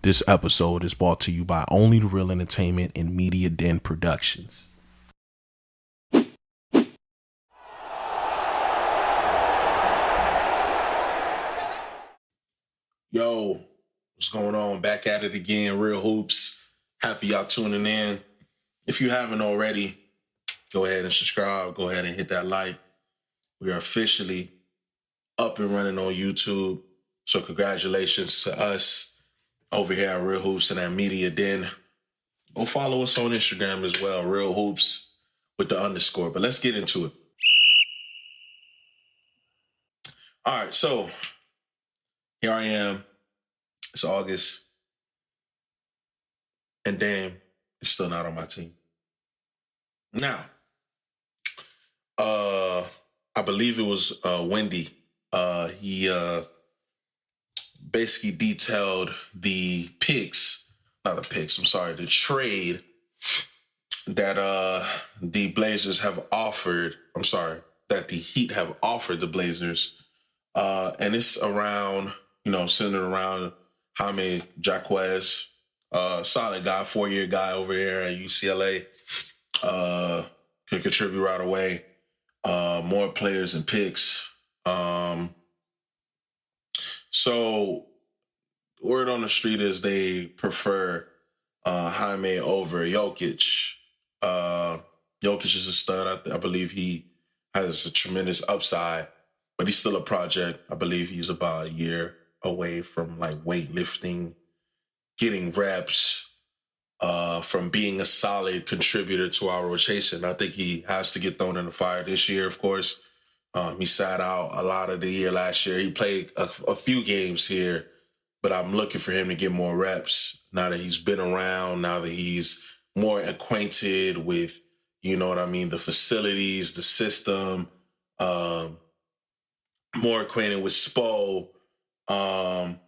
This episode is brought to you by Only the Real Entertainment and Media Den Productions. Yo, what's going on? Back at it again, Real Hoops. Happy y'all tuning in. If you haven't already, go ahead and subscribe. Go ahead and hit that like. We are officially up and running on YouTube. So congratulations to us over here at Real Hoops and at Media Den. Go follow us on Instagram as well, Real Hoops with the underscore. But let's get into it. All right, so here I am. It's August. And Dame is still not on my team. Now, I believe it was Wendy. He basically detailed the trade that the Blazers have offered. That the Heat have offered the Blazers. And it's around, centered around Jaime Jaquez, solid guy, 4-year guy over here at UCLA. Can contribute right away. More players and picks. So word on the street is they prefer Jaime over Jokic. Jokic is a stud. I believe he has a tremendous upside, but he's still a project. I believe he's about a year away from weightlifting, getting reps, from being a solid contributor to our rotation. I think he has to get thrown in the fire this year, of course. He sat out a lot of the year last year. He played a few games here, but I'm looking for him to get more reps now that he's been around, now that he's more acquainted with, the facilities, the system, more acquainted with Spo. And,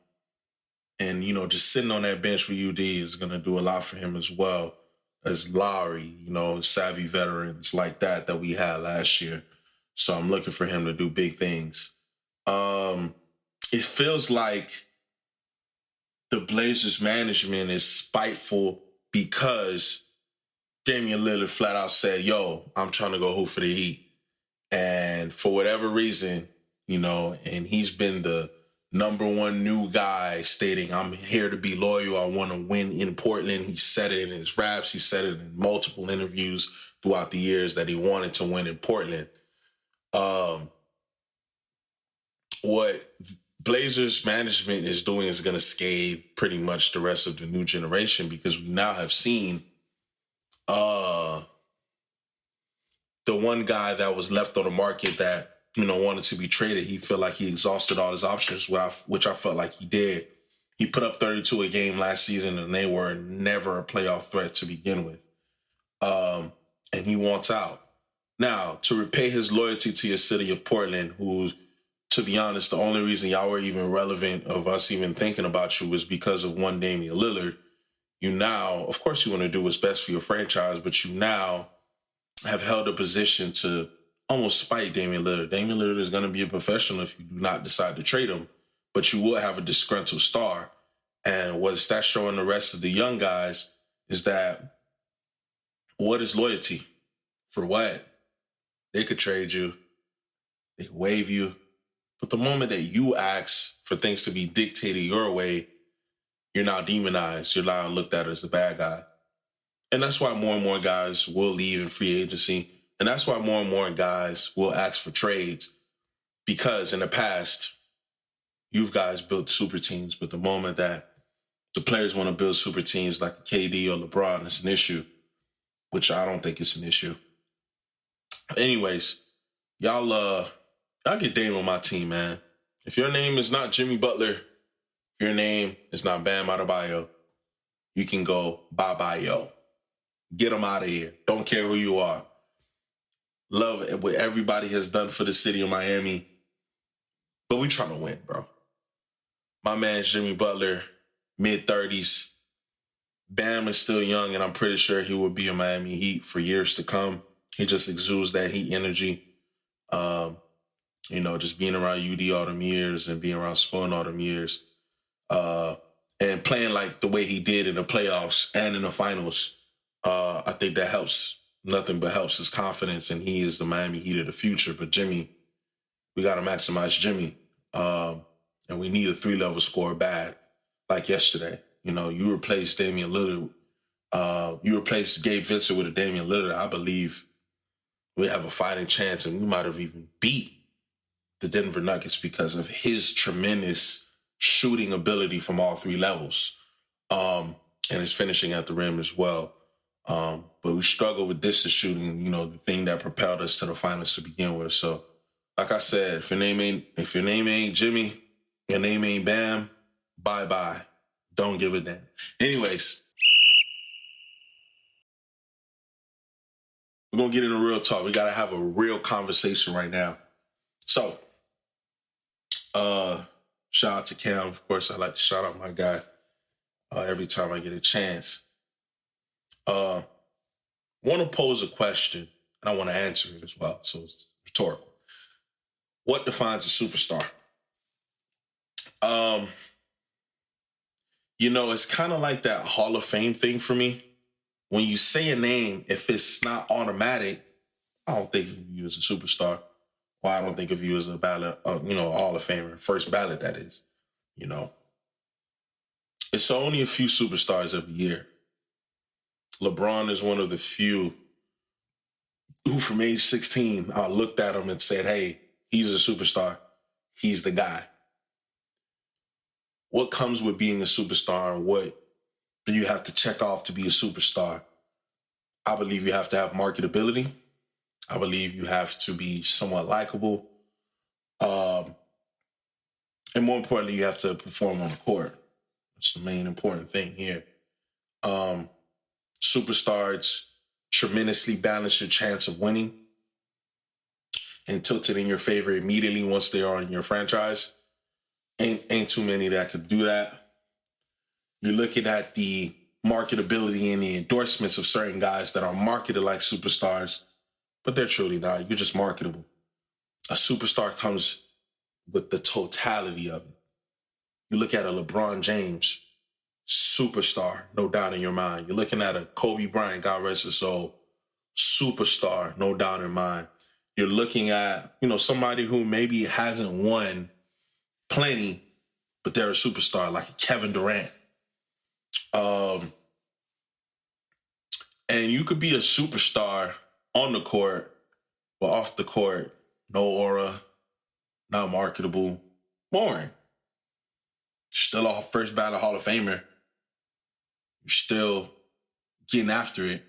just sitting on that bench for UD is going to do a lot for him as well as Lowry, savvy veterans like that we had last year. So I'm looking for him to do big things. It feels like the Blazers management is spiteful because Damian Lillard flat out said, yo, I'm trying to go hoop for the Heat. And for whatever reason, and he's been the number one new guy stating, I'm here to be loyal. I want to win in Portland. He said it in his raps. He said it in multiple interviews throughout the years that he wanted to win in Portland. What Blazers management is doing is going to scathe pretty much the rest of the new generation, because we now have seen the one guy that was left on the market that wanted to be traded. He felt like he exhausted all his options, which I felt like he did. He put up 32 a game last season, and they were never a playoff threat to begin with. And he wants out. Now, to repay his loyalty to your city of Portland, who, to be honest, the only reason y'all were even relevant of us even thinking about you was because of one Damian Lillard. You now, of course, you want to do what's best for your franchise, but you now have held a position to almost spite Damian Lillard. Damian Lillard is going to be a professional if you do not decide to trade him, but you will have a disgruntled star. And what's that showing the rest of the young guys is that what is loyalty? For what? They could trade you. They could waive you. But the moment that you ask for things to be dictated your way, you're now demonized. You're now looked at as the bad guy. And that's why more and more guys will leave in free agency. And that's why more and more guys will ask for trades, because in the past, you guys built super teams. But the moment that the players want to build super teams like KD or LeBron, it's an issue, which I don't think it's an issue. Anyways, y'all get Dame on my team, man. If your name is not Jimmy Butler, if your name is not Bam Adebayo, you can go bye-bye, yo. Get them out of here. Don't care who you are. Love what everybody has done for the city of Miami. But we trying to win, bro. My man's Jimmy Butler, mid-30s. Bam is still young, and I'm pretty sure he will be in Miami Heat for years to come. He just exudes that Heat energy. Just being around UD all them years and being around Spoon all them years. and playing like the way he did in the playoffs and in the finals, I think that helps. Nothing but helps his confidence, and he is the Miami Heat of the future. But Jimmy, we got to maximize Jimmy, and we need a 3-level score bad, like yesterday. You replace Damian Lillard, you replace Gabe Vincent with a Damian Lillard. I believe we have a fighting chance, and we might have even beat the Denver Nuggets because of his tremendous shooting ability from all 3 levels, and his finishing at the rim as well. But we struggle with distance shooting, the thing that propelled us to the finals to begin with. So, like I said, if your name ain't Jimmy, your name ain't Bam, bye-bye. Don't give a damn. Anyways, we're going to get into real talk. We got to have a real conversation right now. So, shout out to Cam. Of course, I like to shout out my guy every time I get a chance. Want to pose a question, and I want to answer it as well. So it's rhetorical. What defines a superstar? It's kind of like that Hall of Fame thing for me. When you say a name, if it's not automatic, I don't think of you as a superstar. Well, I don't think of you as a ballot, Hall of Famer. First ballot, that is. It's only a few superstars every year. LeBron is one of the few who from age 16, I looked at him and said, hey, he's a superstar. He's the guy. What comes with being a superstar and what do you have to check off to be a superstar? I believe you have to have marketability. I believe you have to be somewhat likable. And more importantly, you have to perform on the court. That's the main important thing here. Superstars tremendously balance your chance of winning and tilt it in your favor immediately once they are in your franchise. Ain't too many that could do that. You're looking at the marketability and the endorsements of certain guys that are marketed like superstars, but they're truly not. You're just marketable. A superstar comes with the totality of it. You look at a LeBron James, superstar, no doubt in your mind. You're looking at a Kobe Bryant, God rest his soul, superstar, no doubt in mind. You're looking at, somebody who maybe hasn't won plenty, but they're a superstar, like a Kevin Durant. And you could be a superstar on the court, but off the court, no aura, not marketable, boring. Still a first ballot Hall of Famer. You're still getting after it.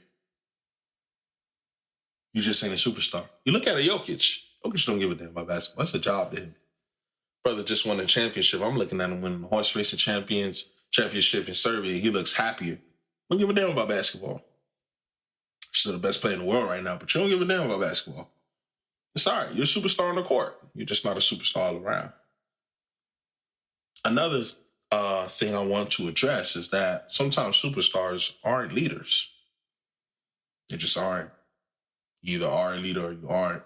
You just ain't a superstar. You look at a Jokic. Jokic don't give a damn about basketball. That's a job to him. Brother just won a championship. I'm looking at him winning the horse racing championship in Serbia. He looks happier. Don't give a damn about basketball. Still the best player in the world right now, but you don't give a damn about basketball. It's all right. You're a superstar on the court. You're just not a superstar all around. Another thing I want to address is that sometimes superstars aren't leaders. They just aren't. You either are a leader or you aren't.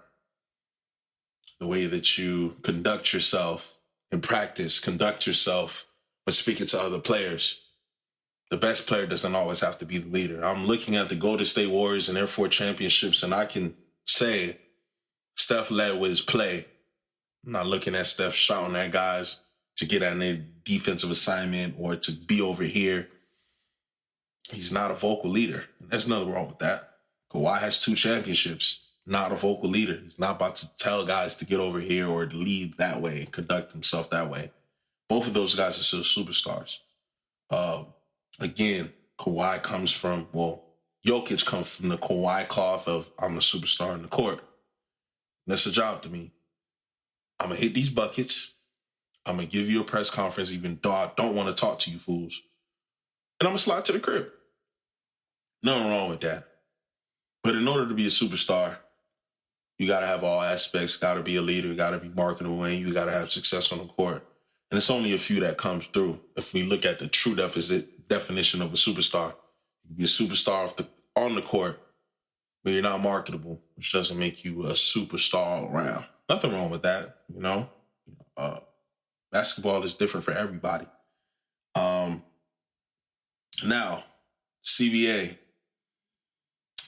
The way that you conduct yourself in practice, conduct yourself when speaking to other players. The best player doesn't always have to be the leader. I'm looking at the Golden State Warriors and their 4 championships, and I can say Steph led with his play. I'm not looking at Steph shouting at guys to get on their defensive assignment or to be over here. He's not a vocal leader. There's nothing wrong with that. Kawhi has 2 championships. Not a vocal leader. He's not about to tell guys to get over here or to lead that way and conduct himself that way. Both of those guys are still superstars. Again, Jokic comes from the Kawhi cloth of I'm a superstar in the court. That's a job to me. I'm going to hit these buckets. I'm going to give you a press conference even though I don't want to talk to you fools. And I'm going to slide to the crib. Nothing wrong with that. But in order to be a superstar, you got to have all aspects, got to be a leader, got to be marketable, and you got to have success on the court. And it's only a few that comes through. If we look at the true definition of a superstar, you be a superstar on the court, but you're not marketable, which doesn't make you a superstar all around. Nothing wrong with that, Basketball is different for everybody. Now, CBA,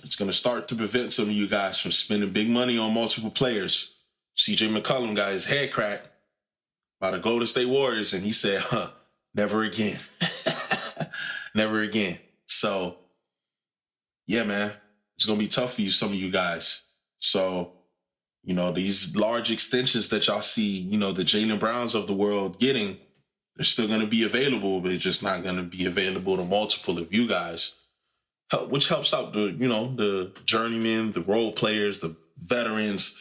it's going to start to prevent some of you guys from spending big money on multiple players. CJ McCollum got his head cracked by the Golden State Warriors, and he said, never again. Never again. So, yeah, man, it's going to be tough for some of you guys. So, these large extensions that y'all see, the Jaylen Browns of the world getting, they're still going to be available, but they're just not going to be available to multiple of you guys, which helps out the journeymen, the role players, the veterans,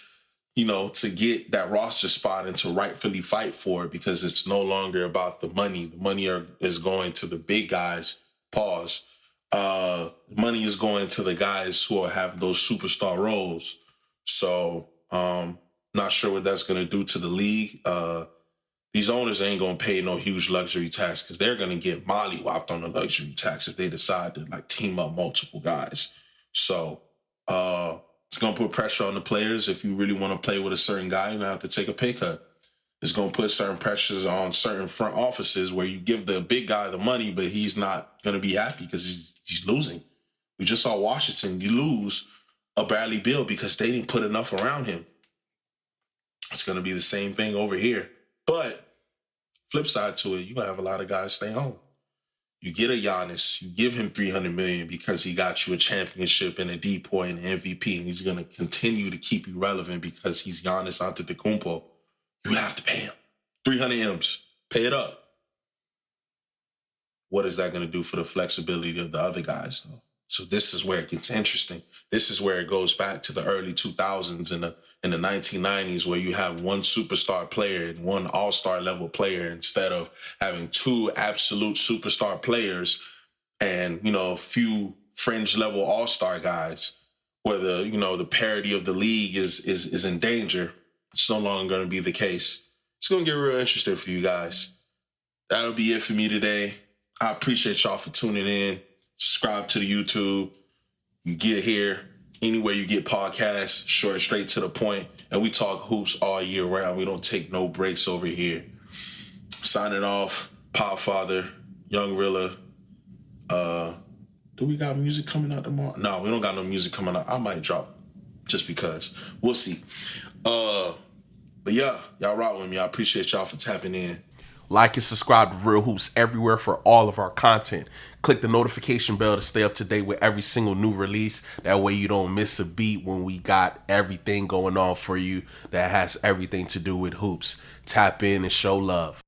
to get that roster spot and to rightfully fight for it, because it's no longer about the money. The money is going to the big guys. Pause. Money is going to the guys who have those superstar roles. So, not sure what that's going to do to the league. These owners ain't going to pay no huge luxury tax, because they're going to get mollywopped on the luxury tax if they decide to team up multiple guys. So, it's going to put pressure on the players. If you really want to play with a certain guy, you're going to have to take a pay cut. It's going to put certain pressures on certain front offices where you give the big guy the money, but he's not going to be happy because he's losing. We just saw Washington, you lose a Bradley Beal because they didn't put enough around him. It's going to be the same thing over here. But flip side to it, you're going to have a lot of guys stay home. You get a Giannis, you give him $300 million because he got you a championship and a DPOY and an MVP, and he's going to continue to keep you relevant because he's Giannis Antetokounmpo. You have to pay him 300 M's. Pay it up. What is that going to do for the flexibility of the other guys, though? So this is where it gets interesting. This is where it goes back to the early 2000s and in the 1990s, where you have one superstar player and one all-star level player instead of having two absolute superstar players and, a few fringe level all-star guys, where the parity of the league is in danger. It's no longer going to be the case. It's going to get real interesting for you guys. That'll be it for me today. I appreciate y'all for tuning in. Subscribe to the YouTube. You get here anywhere you get podcasts, short, straight to the point. And we talk hoops all year round. We don't take no breaks over here. Signing off, Podfather, Young Reela. Do we got music coming out tomorrow? No, we don't got no music coming out. I might drop just because. We'll see. But yeah, y'all rock with me. I appreciate y'all for tapping in. Like and subscribe to Real Hoops everywhere for all of our content. Click the notification bell to stay up to date with every single new release. That way you don't miss a beat when we got everything going on for you that has everything to do with hoops. Tap in and show love.